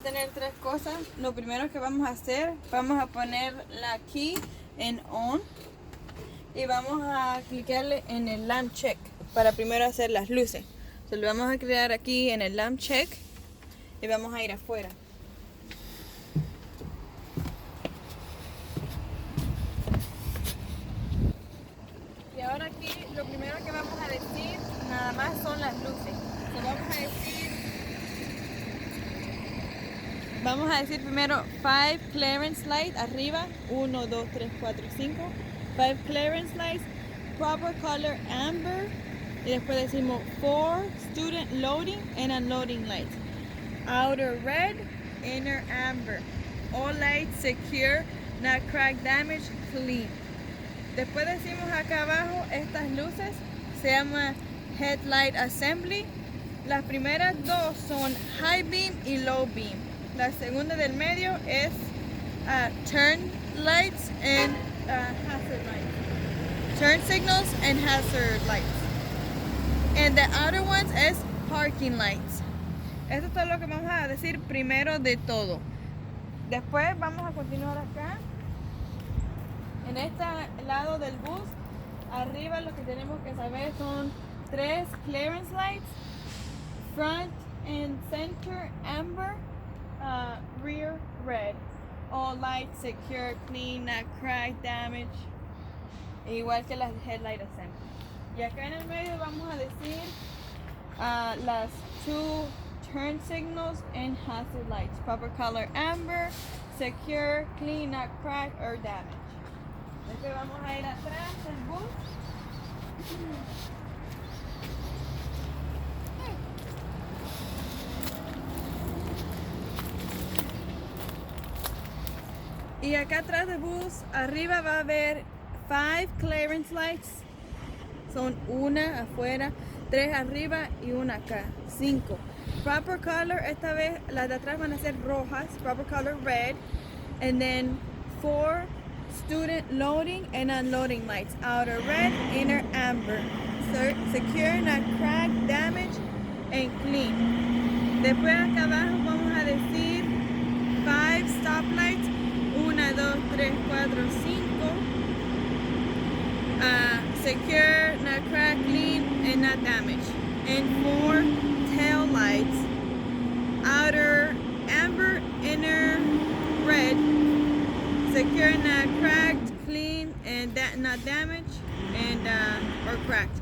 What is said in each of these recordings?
Tener tres cosas. Lo primero que vamos a hacer, vamos a poner la key en on y vamos a clicarle en el lamp check para primero hacer las luces. Entonces lo vamos a crear aquí en el lamp check y vamos a ir afuera. Y ahora aquí lo primero que vamos a decir nada más son las luces. Vamos a decir primero 5 clearance light arriba, 1, 2, 3, 4, 5. 5 clearance lights, proper color amber. Y después decimos 4 student loading and unloading lights. Outer red, inner amber. All lights secure, not crack, damage, clean. Después decimos acá abajo, estas luces se llama headlight assembly. Las primeras dos son high beam y low beam. La segunda del medio es turn lights and hazard lights. Turn signals and hazard lights. And the outer ones es parking lights. Esto es todo lo que vamos a decir primero de todo. Después vamos a continuar acá. En este lado del bus, arriba lo que tenemos que saber son 3 clearance lights. Front and center amber. Rear red. All lights secure, clean, not crack, damage. Igual que las headlight assembly. Y acá en el medio vamos a decir las 2 turn signals and hazard lights. Proper color amber, secure, clean, not crack or damage. Después vamos a ir atrás del bus. Y acá atrás del bus, arriba va a haber 5 clearance lights. Son una afuera, 3 arriba y una acá. 5. Proper color, esta vez las de atrás van a ser rojas. Proper color red. And then 4 student loading and unloading lights. Outer red, inner amber. Secure, not crack, damage, and clean. Después acá abajo vamos a decir 5 stoplights. 1, 2, 3, 4, 5. Secure, not crack, clean, and not damaged. And 4 tail lights. Outer amber, inner red. Secure, not cracked, clean, and not damaged, and or cracked.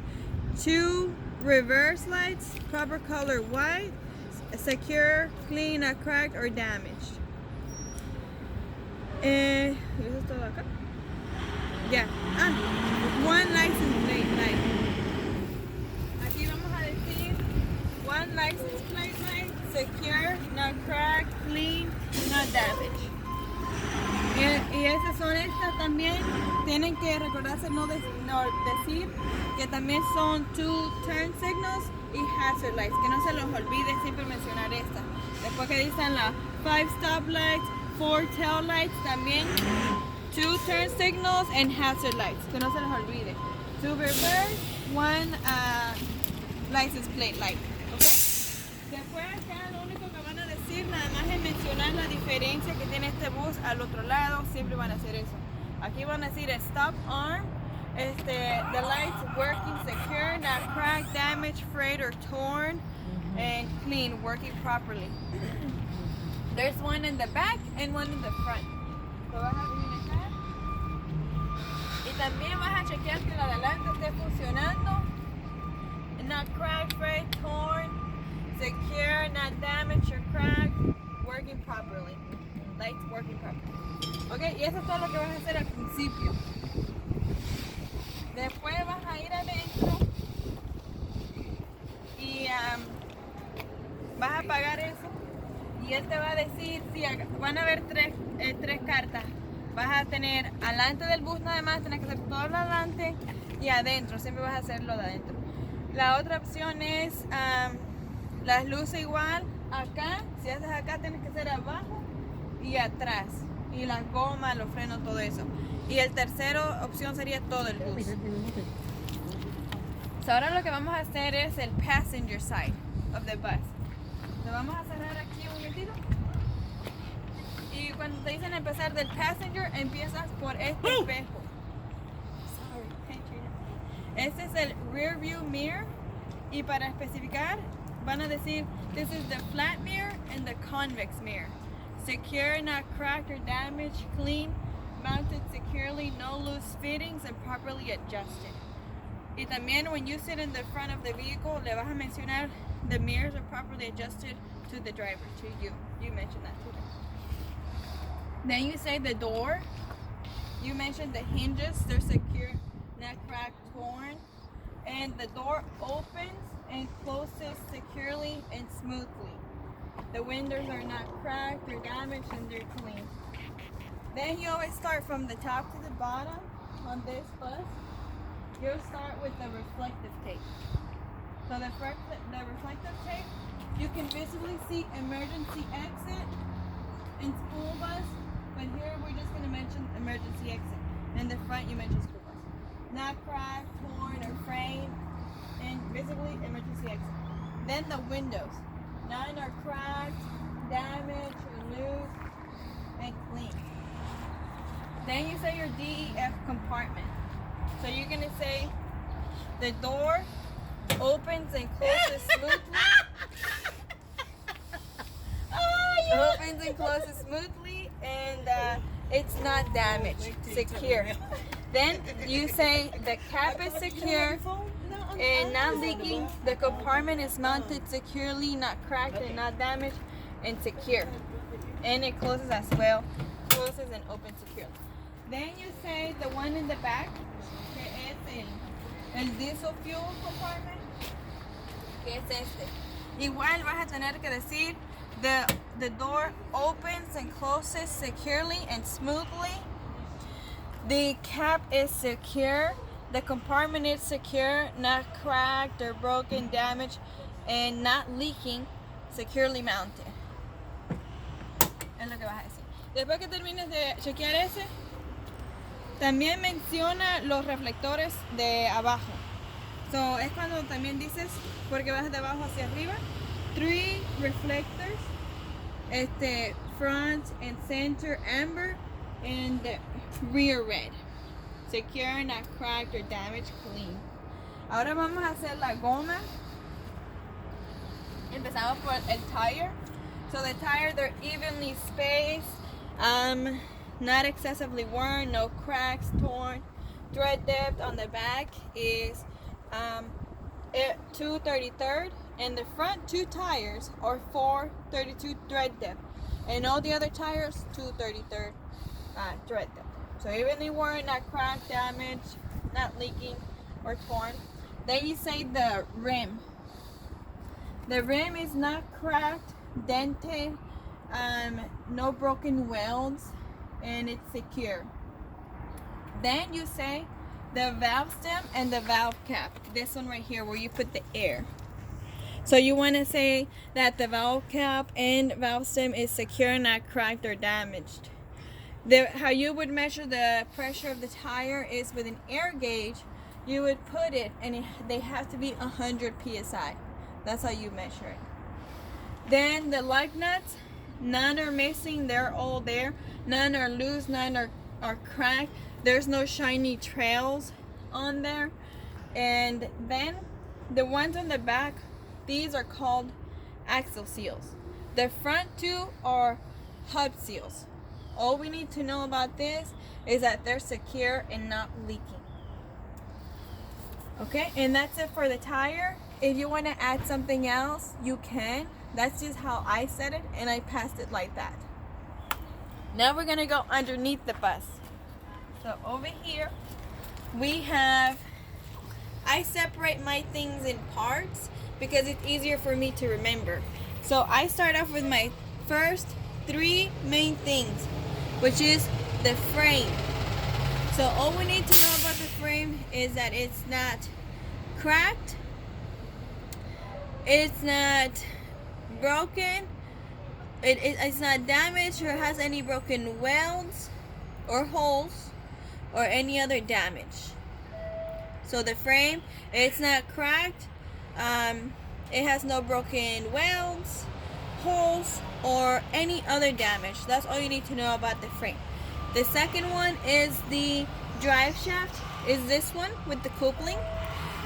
2 reverse lights. Proper color white. Secure, clean, not cracked or damaged. ¿Y eso es todo acá? Ya. 1 license plate light. Aquí vamos a decir 1 license plate light, secure, not cracked, clean, not damaged. Y esas son estas también. Tienen que recordarse no decir que también son 2 turn signals y hazard lights. Que no se los olvide siempre mencionar estas. Después que dicen las 5 stop lights, 4 tail lights, también 2 turn signals and hazard lights, que no se les olvide. 2 reverse, 1 license plate light, ¿ok? Después acá lo único que van a decir nada más es mencionar la diferencia que tiene este bus al otro lado, siempre van a hacer eso. Aquí van a decir stop arm, the lights working secure, not cracked, damaged, frayed or torn, and clean, working properly. There's one in the back and one in the front. So vas a venir acá. Y también vas a chequear que la de adelante esté funcionando. Not cracked, frayed, torn, secure, not damaged or cracked, working properly. Lights working properly. Ok, y eso es todo lo que vas a hacer al principio. Después vas a ir adentro y vas a apagar eso. Y él te va a decir, sí, van a haber tres cartas. Vas a tener adelante del bus nada más, tienes que hacer todo lo adelante y adentro, siempre vas a hacerlo de adentro. La otra opción es las luces igual, acá, si haces acá tienes que hacer abajo y atrás. Y las gomas, los frenos, todo eso. Y el tercero opción sería todo el bus. So ahora lo que vamos a hacer es el passenger side of the bus. Lo vamos a cerrar aquí un momentito. te dicen empezar del passenger, empiezas por este espejo. Sorry. Hey, Trina. Este es el rear view mirror. Y para especificar, van a decir, this is the flat mirror and the convex mirror. Secure, not cracked or damaged, clean, mounted securely, no loose fittings, and properly adjusted. Y también when you sit in the front of the vehicle, le vas a mencionar the mirrors are properly adjusted to the driver, to you. You mentioned that too. Then you say the door. You mentioned the hinges, they're secure, not cracked, torn. And the door opens and closes securely and smoothly. The windows are not cracked or damaged and they're clean. Then you always start from the top to the bottom on this bus. You'll start with the reflective tape. So the reflective tape, you can visibly see emergency exit and school bus, but here we're just going to mention emergency exit. In the front, you mention school bus. Not cracked, torn, or frayed, and visibly emergency exit. Then the windows. None are cracked, damaged, or loose, and clean. Then you say your DEF compartment. So you're going to say the door opens and closes smoothly. Opens and closes smoothly, and it's not damaged, secure. Then you say the cap is secure and not leaking. The compartment is mounted securely, not cracked and not damaged, and secure. And it closes as well. Closes and opens securely. Then you say the one in the back, que es el diesel fuel compartment, que es este. Igual vas a tener que decir the door opens and closes securely and smoothly. The cap is secure. The compartment is secure, not cracked or broken, damaged, and not leaking, securely mounted. Es lo que vas a decir. Después que termines de chequear ese, también menciona los reflectores de abajo. So, es cuando también dices, porque vas de abajo hacia arriba, 3 reflectors, front and center amber, and rear red. Secure, not cracked or damaged, clean. Ahora vamos a hacer la goma. Empezamos por el tire. So the tire, they're evenly spaced, not excessively worn, no cracks, torn. Tread depth on the back is 2/33, and the front 2 tires are 4/32 tread depth, and all the other tires 2/33 tread depth. So evenly worn, not cracked, damaged, not leaking or torn. Then you say the rim. The rim is not cracked, dented, no broken welds, and it's secure. Then you say the valve stem and the valve cap. This one right here where you put the air. So you want to say that the valve cap and valve stem is secure, not cracked or damaged. How you would measure the pressure of the tire is with an air gauge. You would put it, and they have to be 100 psi. That's how you measure it. Then the lug nuts, none are missing, they're all there. None are loose, none are cracked. There's no shiny trails on there. And then the ones on the back, these are called axle seals. The front 2 are hub seals. All we need to know about this is that they're secure and not leaking. Okay, and that's it for the tire. If you want to add something else, you can. That's just how I said it, and I passed it like that. Now we're going to go underneath the bus. So over here, we have, I separate my things in parts because it's easier for me to remember. So I start off with my first 3 main things, which is the frame. So all we need to know about the frame is that it's not cracked, it's not broken, it's not damaged or has any broken welds or holes or any other damage. So the frame, it's not cracked, it has no broken welds, holes or any other damage. That's all you need to know about the frame. The second one is the drive shaft, is this one with the coupling.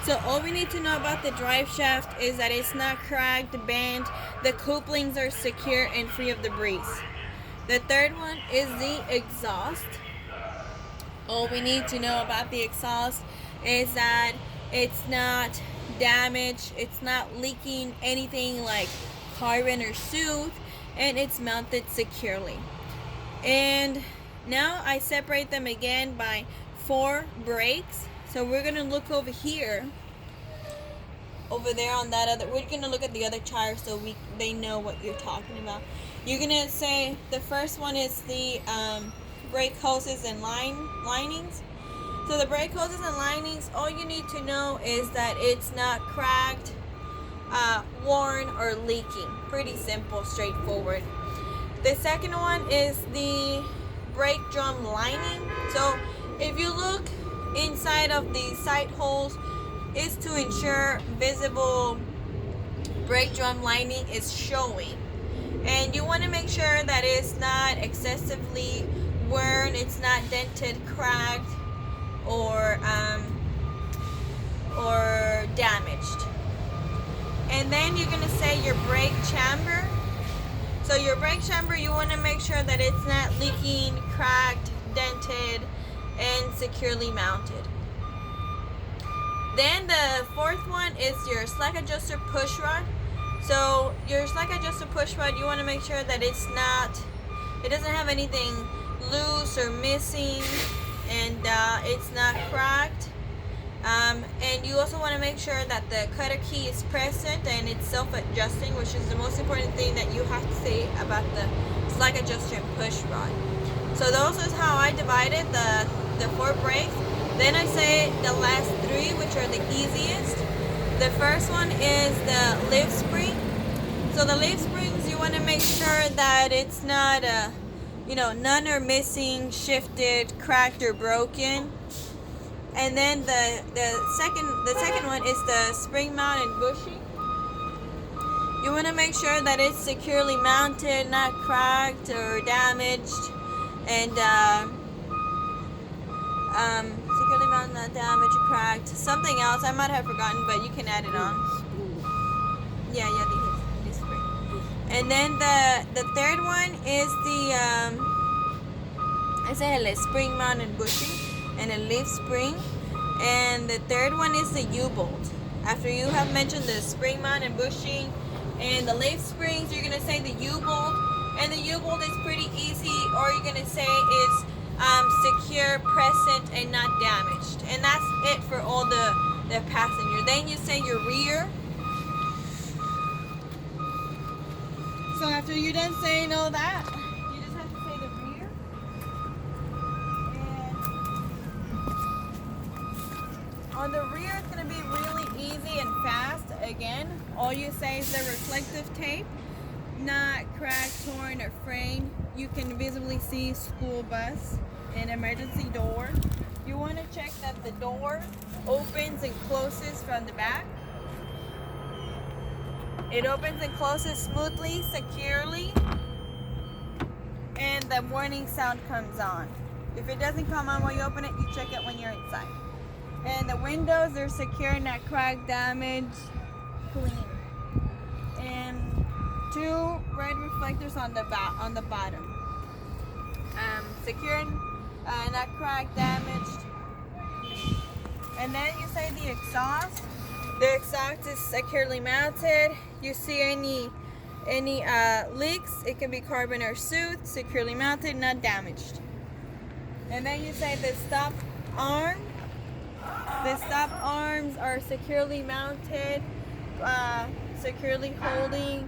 So all we need to know about the drive shaft is that it's not cracked, bent, the couplings are secure and free of debris. The third one is the exhaust. All we need to know about the exhaust is that it's not damaged, it's not leaking anything like carbon or soot, and it's mounted securely. And now I separate them again by 4 brakes. So we're gonna look over here, over there on that other, we're gonna look at the other tire so they know what you're talking about. You're gonna say the first one is the brake hoses and linings. So the brake hoses and linings, all you need to know is that it's not cracked, worn, or leaking. Pretty simple, straightforward. The second one is the brake drum lining. So if you look inside of the side holes, is to ensure visible brake drum lining is showing, and you want to make sure that it's not excessively worn, it's not dented, cracked, or damaged. And then you're going to say your brake chamber. So your brake chamber, you want to make sure that it's not leaking, cracked, dented, and securely mounted. Then the fourth one is your slack adjuster push rod. So your slack adjuster push rod, you want to make sure that it doesn't have anything loose or missing, and it's not cracked. And you also want to make sure that the cutter key is present and it's self-adjusting, which is the most important thing that you have to say about the slack adjuster and push rod. So those is how I divided the 4 brakes. Then I say the last 3, which are the easiest. The first one is the lift spring. So the lift springs, you want to make sure that it's not, none are missing, shifted, cracked, or broken. And then the second one is the spring mount and bushing. You want to make sure that it's securely mounted, not cracked or damaged, and securely mounted, not damaged or cracked. Something else I might have forgotten, but you can add it on. Yeah, the spring. And then the third one is I said a spring mount and bushing and a lift spring. And the third one is the U-bolt. After you have mentioned the spring mount and bushing and the lift springs, you're gonna say the U-bolt. And the U-bolt is pretty easy. Or you're gonna say it's secure, present, and not damaged. And that's it for all the passenger. Then you say your rear. So after you're done saying all that, you just have to say the rear. And on the rear, it's going to be really easy and fast. Again, all you say is the reflective tape, not cracked, torn, or frayed. You can visibly see school bus and emergency door. You want to check that the door opens and closes from the back. It opens and closes smoothly, securely, and the warning sound comes on. If it doesn't come on when you open it, you check it when you're inside. And the windows are secure, not cracked, damaged, clean. And 2 red reflectors on the bottom. Secure, not cracked, damaged. And then you say the exhaust. The exhaust is securely mounted. You see any leaks, it can be carbon or soot, securely mounted, not damaged. And then you say the stop arm. The stop arms are securely mounted, securely holding,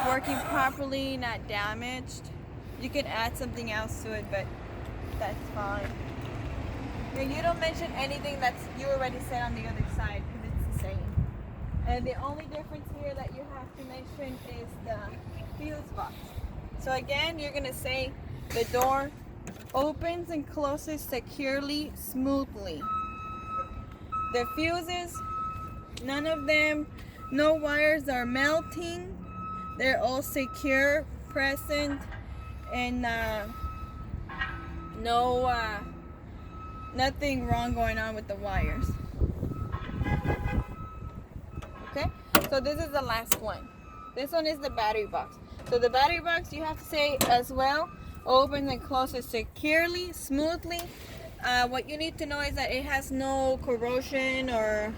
working properly, not damaged. You can add something else to it, but that's fine. And you don't mention anything that's you already said on the other side, because it's the same. And the only difference here that you have to mention is the fuse box. So again, you're gonna say the door opens and closes securely, smoothly. The fuses, none of them, no wires are melting, They're all secure, present, and no nothing wrong going on with the wires. Okay, so this is the last one. This one is the battery box. So the battery box, you have to say as well, opens and closes securely, smoothly. What you need to know is that it has no corrosion or